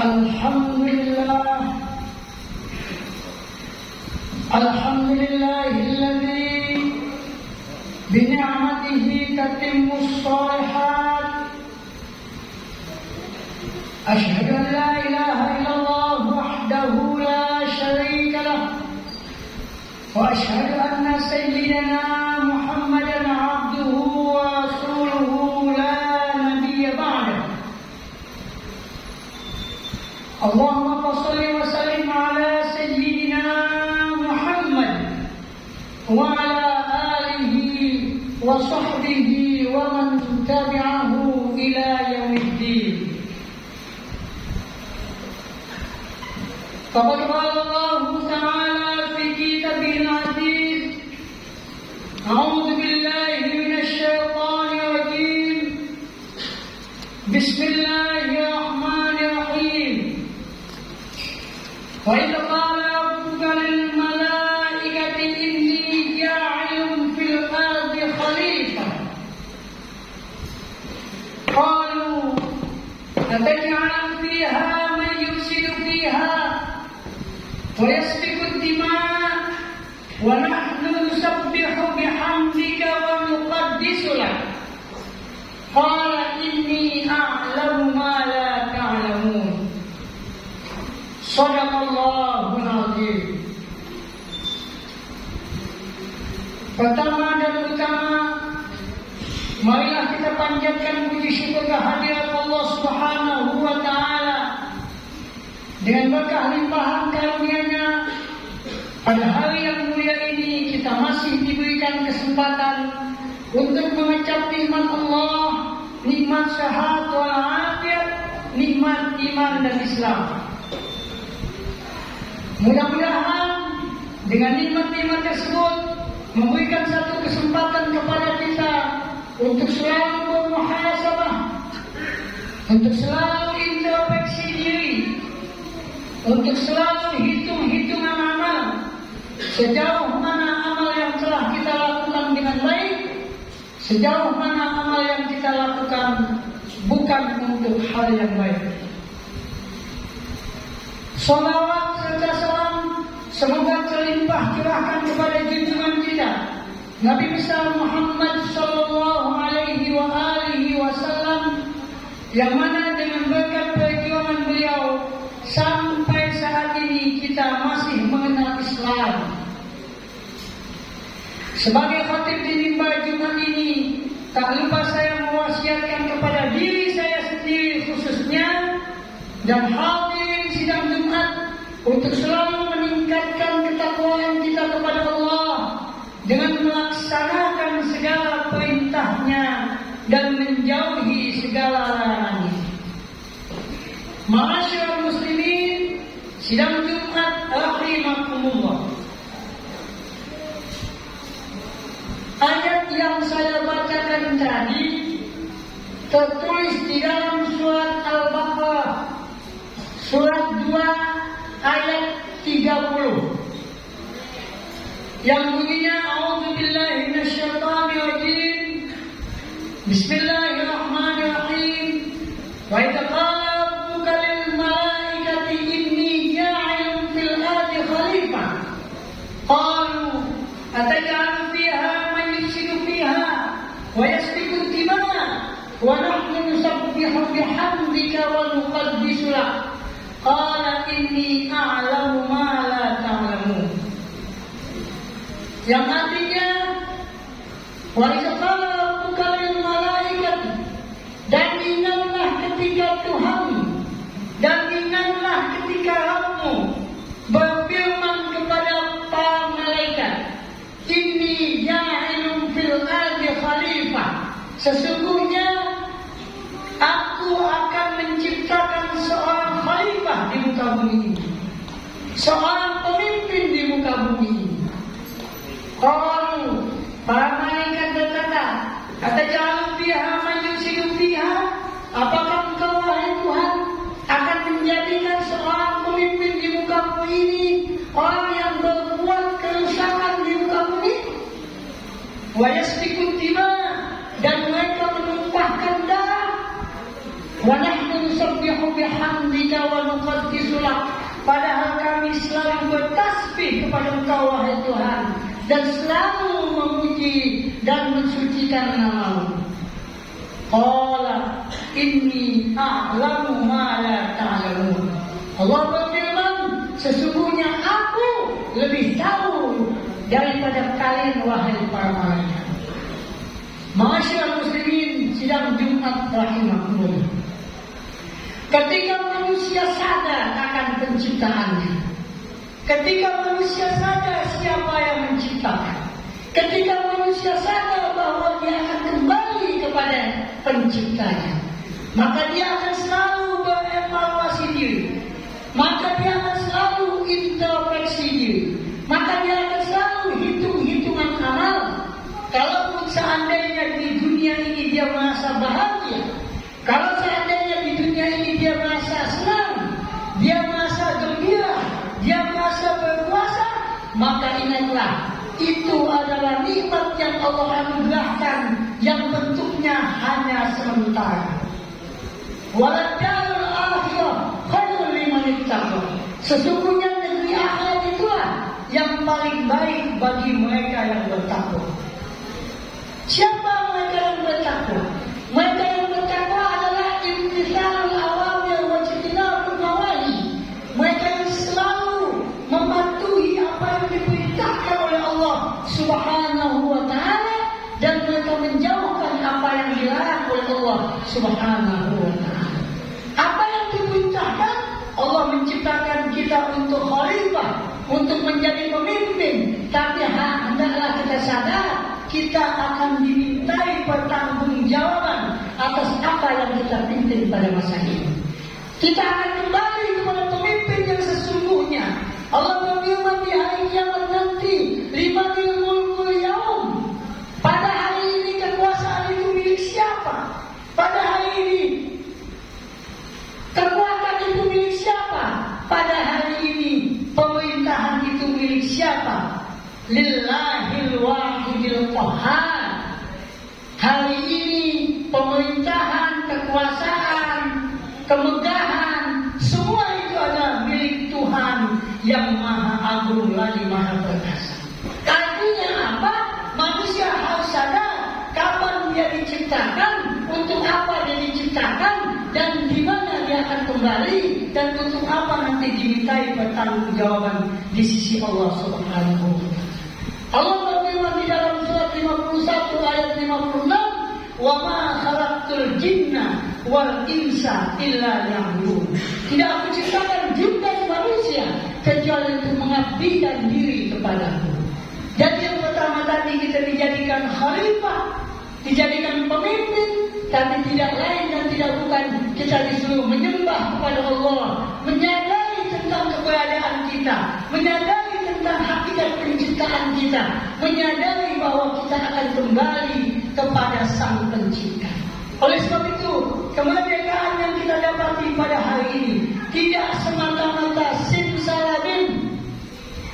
Alhamdulillahilladzi bini'matihi tatimmus shalihat. Asyhadu an la ilaha illallah wahdahu la syarika lah. Wa asyhadu anna sayyidina Muhammadan abduhu wa rasuluhu la nabiyya ba'dah. Allahumma shalli wa sallim ala sayyidina Muhammad wa ala alihi wa sahbihi wa man tabi'ahu ila yaumiddin. Faqad qala Allah ta'ala fi kitabihil 'aziz, a'udzu billahi minasy syaithanir rajim. Bismillahirrahmanirrahim. Wa idza qala rabbuka lil malaikati inni ja'ilun fil ardi khalifah. Qalu ataj'alu fiha man yufsidu fiha wa yasfiku ad-dima' wa nahnu nusabbihu bihamdika wa nuqaddisu lak. Qala inni a'lamu ma la ta'lamun. Shadaqallahul azim. Pertama dan utama, marilah kita panjatkan puji syukur kehadirat Allah Subhanahu wa taala. Dengan berkah limpahan karunia-Nya, pada hari yang mulia ini kita masih diberikan kesempatan untuk mengecap nikmat Allah, nikmat syahadat wal afiat, nikmat iman dan Islam. Mudah-mudahan dengan nikmat-nikmat tersebut memberikan satu kesempatan kepada kita untuk selalu bermuhasabah, untuk selalu introspeksi diri, untuk selalu hitung-hitungan amal, sejauh mana amal yang telah kita lakukan dengan baik, sejauh mana amal yang kita lakukan bukan untuk hal yang baik. Salawat serta salam semoga terlimpah curahkan kepada junjungan kita Nabi besar Muhammad sallallahu alaihi wasallam, yang mana dengan berkat perjuangan beliau sampai saat ini kita masih mengenal Islam. Sebagai khatib di mimbar Jumat ini, tak lupa saya mewasiatkan kepada diri saya sendiri khususnya dan hadirin sidang Jumat untuk selalu meningkatkan ketakwaan kita kepada Allah dengan melaksanakan segala perintahnya dan menjauhi segala larangannya. Ma'asyiral muslimin, sidang Jumat rahimakumullah. Ayat yang saya bacakan tadi tertulis di dalam surat Al-Baqarah, surat 2 ayat 30, yang bunyinya a'udzu billahi minasyaitonir rajim. Bismillahirrahmanirrahim. Wa idza qala rabbuka lil malaikati inni ja'ilun fil ardi khalifah. Qalu ataj'alu fiha man yufsidu fiha wa yasfiku ad-dima' wa nahnu nusabbihu bihamdika wa nuqaddisu lak. Qala inni a'lamu ma la ta'lamun. Yang artinya, wa idza qala rabbuka lil malaikati, dan ingatlah ketika Tuhan, dan ingatlah ketika Rabbmu berfirman kepada para malaikat, inni ja'ilun fil ardi khalifah, sesungguhnya aku akan menciptakan seorang khalifah di muka bumi ini, seorang pemimpin di muka bumi ini. Qalu, para malaikat berkata, ataj'alu fiha man yufsidu fiha, apakah engkau wahai Tuhan akan menjadikan seorang pemimpin di muka bumi ini orang yang berbuat kerusakan di muka bumi? Wa yasfiku ad-dima', dan mereka menumpahkan darah. Wa nahnu nusabbihu bihamdika wa padahal kami selalu bertasbih kepada Engkau wahai Tuhan, dan selalu memuji dan mensucikan nama-Mu. Qala inni a'lamu ma la ta'lamun. Allah berfirman, sesungguhnya aku lebih tahu daripada kalian wahai para malaikat. Ma'asyiral muslimin, sidang Jumat rahimakumullah. Ketika manusia sadar akan penciptaannya, ketika manusia sadar siapa yang menciptakan, ketika manusia sadar bahwa dia akan kembali kepada penciptanya, maka dia akan selalu berevaluasi diri, maka dia akan selalu introspeksi diri, maka dia akan selalu hitung-hitungan amal. Kalau seandainya di dunia ini dia merasa bahagia, kalau seandainya di dunia ini dia merasa senang, dia merasa gembira, dia merasa berkuasa, maka ingatlah, itu adalah nikmat yang Allah anugerahkan yang bentuknya hanya sementara. Waladdarul akhirah khairul liman ittaqa. Sesungguhnya negeri akhirat itulah yang paling baik bagi mereka yang bertakwa. Siapa mereka yang bertakwa? Mereka yang bertakwa adalah imtithalul awamir wa ijtinabun nawahi. Mereka yang selalu mematuhi apa yang diperintahkan oleh Allah Subhanahu wa taala, dan mereka menjauhkan apa yang dilarang oleh Allah Subhanahu wa taala. Apa yang diperintahkan? Allah menciptakan kita untuk khalifah, untuk menjadi pemimpin, tapi hendaklah kita sadar kita akan dimintai pertanggungjawaban atas apa yang kita pimpin pada masa ini. Kita akan kembali kepada pemimpin yang sesungguhnya. Allah berfirman di hari kiamat nanti, limanil mulkul yaum. Pada hari ini kekuasaan itu milik siapa? Pada hari ini kekuatan itu milik siapa? Pada hari ini pemerintahan itu milik siapa? Lillahil wahidil qahhar. Hari ini pemerintahan, kekuasaan, kemegahan, semua itu adalah milik Tuhan yang Maha Agung lagi Maha Perkasa. Artinya apa? Manusia harus sadar kapan dia diciptakan, untuk apa dia diciptakan, dan di mana dia akan kembali, dan untuk apa nanti dimintai pertanggungjawaban di sisi Allah Subhanahu wa taala. Allah berfirman di dalam surat 51 ayat 56, "Wa ma khalaqtul jinna wal insa illa liya'budun." Tidak aku ciptakan jin dan manusia kecuali untuk mengabdikan diri kepadaku. Jadi yang pertama tadi kita dijadikan khalifah, dijadikan pemimpin, tapi tidak lain dan tidak bukan kita disuruh menyembah kepada Allah, menyadari tentang keberadaan kita, menyadari tentang hakikat penciptaan kita, menyadari bahwa kita akan kembali kepada Sang Pencipta. Oleh sebab itu, kemerdekaan yang kita dapati pada hari ini tidak semata-mata simsalabim,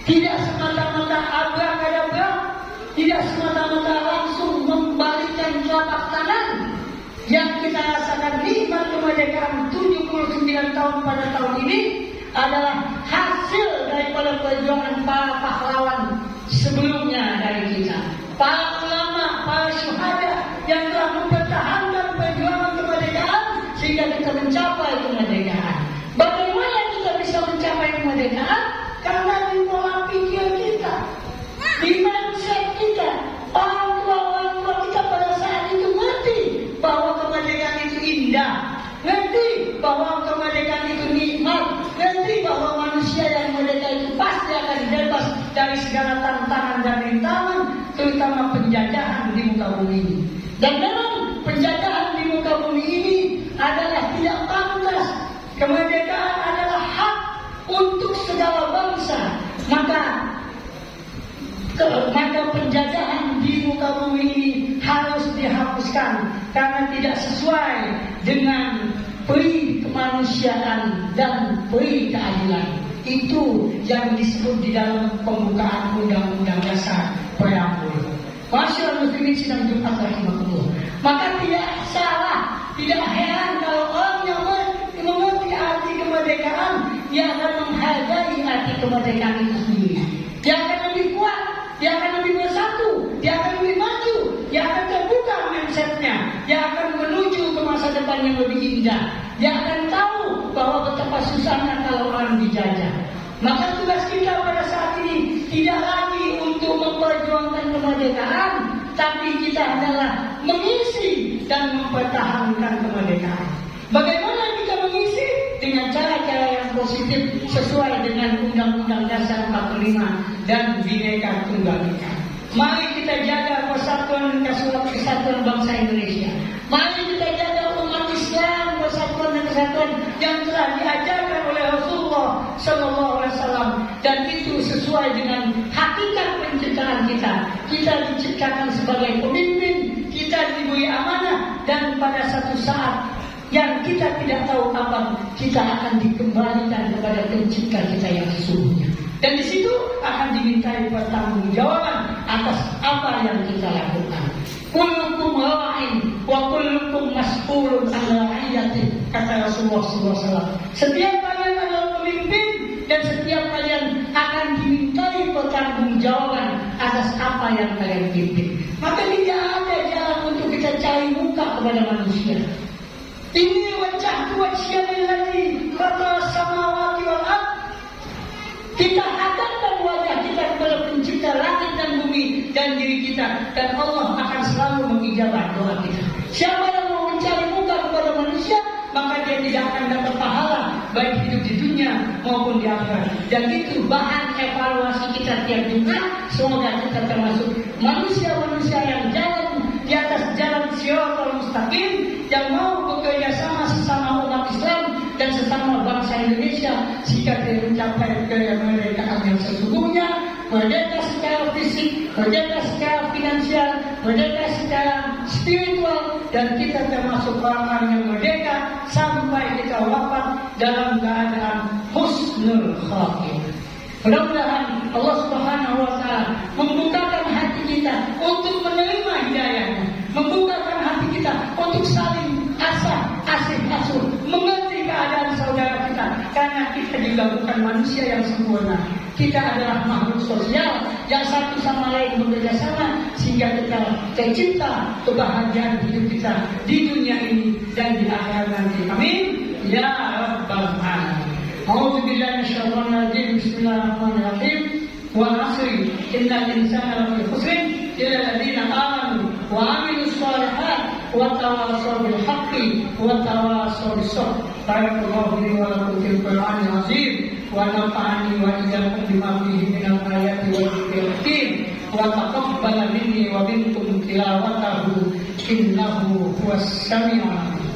tidak semata-mata abrakadabra, tidak semata-mata langsung membalikkan telapak tangan. Yang kita rasakan nikmat kemerdekaan 79 tahun pada tahun ini adalah hasil daripada perjuangan para pahlawan sebelumnya dari kita, para ulama, para syuhada yang telah mempertahankan perjuangan kemerdekaan sehingga kita mencapai kemerdekaan. Bagaimana kita bisa mencapai kemerdekaan? Karena di pola pikir kita, di mindset kita. Orang tua kita pada saat itu ngerti bahwa kemerdekaan itu indah, ngerti bahwa kemerdekaan itu nikmat, ngerti bahwa manusia yang merdeka itu pasti akan bebas dari segala tantangan dan rintangan, terutama penjajahan di muka bumi ini. Dan memang penjajahan di muka bumi ini adalah tidak pantas. Kemerdekaan adalah hak untuk segala bangsa. Maka penjajahan di muka bumi ini harus dihapuskan karena tidak sesuai dengan peri kemanusiaan dan peri keadilan. Itu yang disebut di dalam pembukaan Undang-Undang Dasar Preambul. Masyaallah muslimin sidang Jumat rahimahullah. Maka tidak salah, tidak heran kalau orang yang mengerti arti kemerdekaan dia akan menghargai kemerdekaan itu sendiri. Dia akan lebih kuat, dia akan lebih bersatu, dia akan lebih maju, dia akan terbuka mindsetnya, dia akan menuju ke masa depan yang lebih indah. Dia akan tahu bahwa betapa susahnya kalau orang dijajah. Maka tugas kita pada saat ini tidak lagi untuk memperjuangkan kemerdekaan, tapi kita adalah mengisi dan mempertahankan kemerdekaan. Bagaimana kita mengisi? Dengan cara-cara yang positif sesuai dengan Undang-Undang Dasar 45 dan Bhinneka Tunggal Ika. Mari kita jaga persatuan dan kesatuan bangsa Indonesia. Mari kita jaga umat Islam, persatuan dan kesatuan yang telah diajarkan oleh Rasulullah Sallallahu Alaihi Wasallam, dan itu sesuai dengan hakikat penciptaan kita. Kita diciptakan sebagai pemimpin, kita diberi amanah, dan pada satu saat yang kita tidak tahu kapan kita akan dikembalikan kepada pencipta kita yang sesungguhnya. Dan di situ akan dimintai pertanggungjawaban atas apa yang kita lakukan. Kullukum ra'in wa kullukum mas'ulun 'an ra'iyati, kata Rasulullah SAW. Setiap kalian adalah pemimpin dan setiap kalian akan dimintai pertanggungjawaban atas apa yang kalian pimpin. Maka tidak ada jalan untuk kita cari muka kepada manusia. Ini wajah wajhiyal ladzi khalaqa samawati wal ardh. Kita hadapkan wajah kita kepada pencipta langit dan bumi dan diri kita, dan Allah akan selalu mengijabah doa kita. Siapa yang mau mencari muka kepada manusia, maka dia tidak akan dapat pahala baik hidup di dunia maupun di akhirat. Dan itu bahan evaluasi kita tiap Jumat. Semoga kita termasuk manusia-manusia yang jalan di atas jalan Shiratal Mustaqim, yang mau bekerja sama sesama umat Islam dan sesama bangsa Indonesia sehingga kita mencapai kemerdekaan yang sesungguhnya, merdeka secara fisik, merdeka secara finansial, merdeka secara spiritual, dan kita termasuk orang-orang yang merdeka sampai kita wafat dalam keadaan husnul khatimah. Mudah-mudahan Allah Subhanahu wa Ta'ala membukakan hati kita untuk menerima hidayahnya, membukakan hati kita untuk saling asih asuh, mengerti keadaan saudara kita, karena kita juga bukan manusia yang sempurna. Kita adalah makhluk sosial yang satu sama lain bekerja sama sehingga kita tercipta kebahagiaan hidup kita di dunia ini dan di akhirat nanti. Amin ya rabbal alamin. A'udzu billahi minasyaitonir rajim. Bismillahirrahmanirrahim. Wal 'asri innal insana lafi khusr illa alladziina aamanu wa 'amilus shalihaati wa tawassaw bil haqqi wa tawassaw bis sabr. Barakallahu li wa lakum fil Qur'anil 'azim wa nafa'ani wa iyyakum bima fihi minal ayati wal dhikril hakim wa taqabbala minni wa minkum tilawatahu innahu huwas sami'ul 'alim.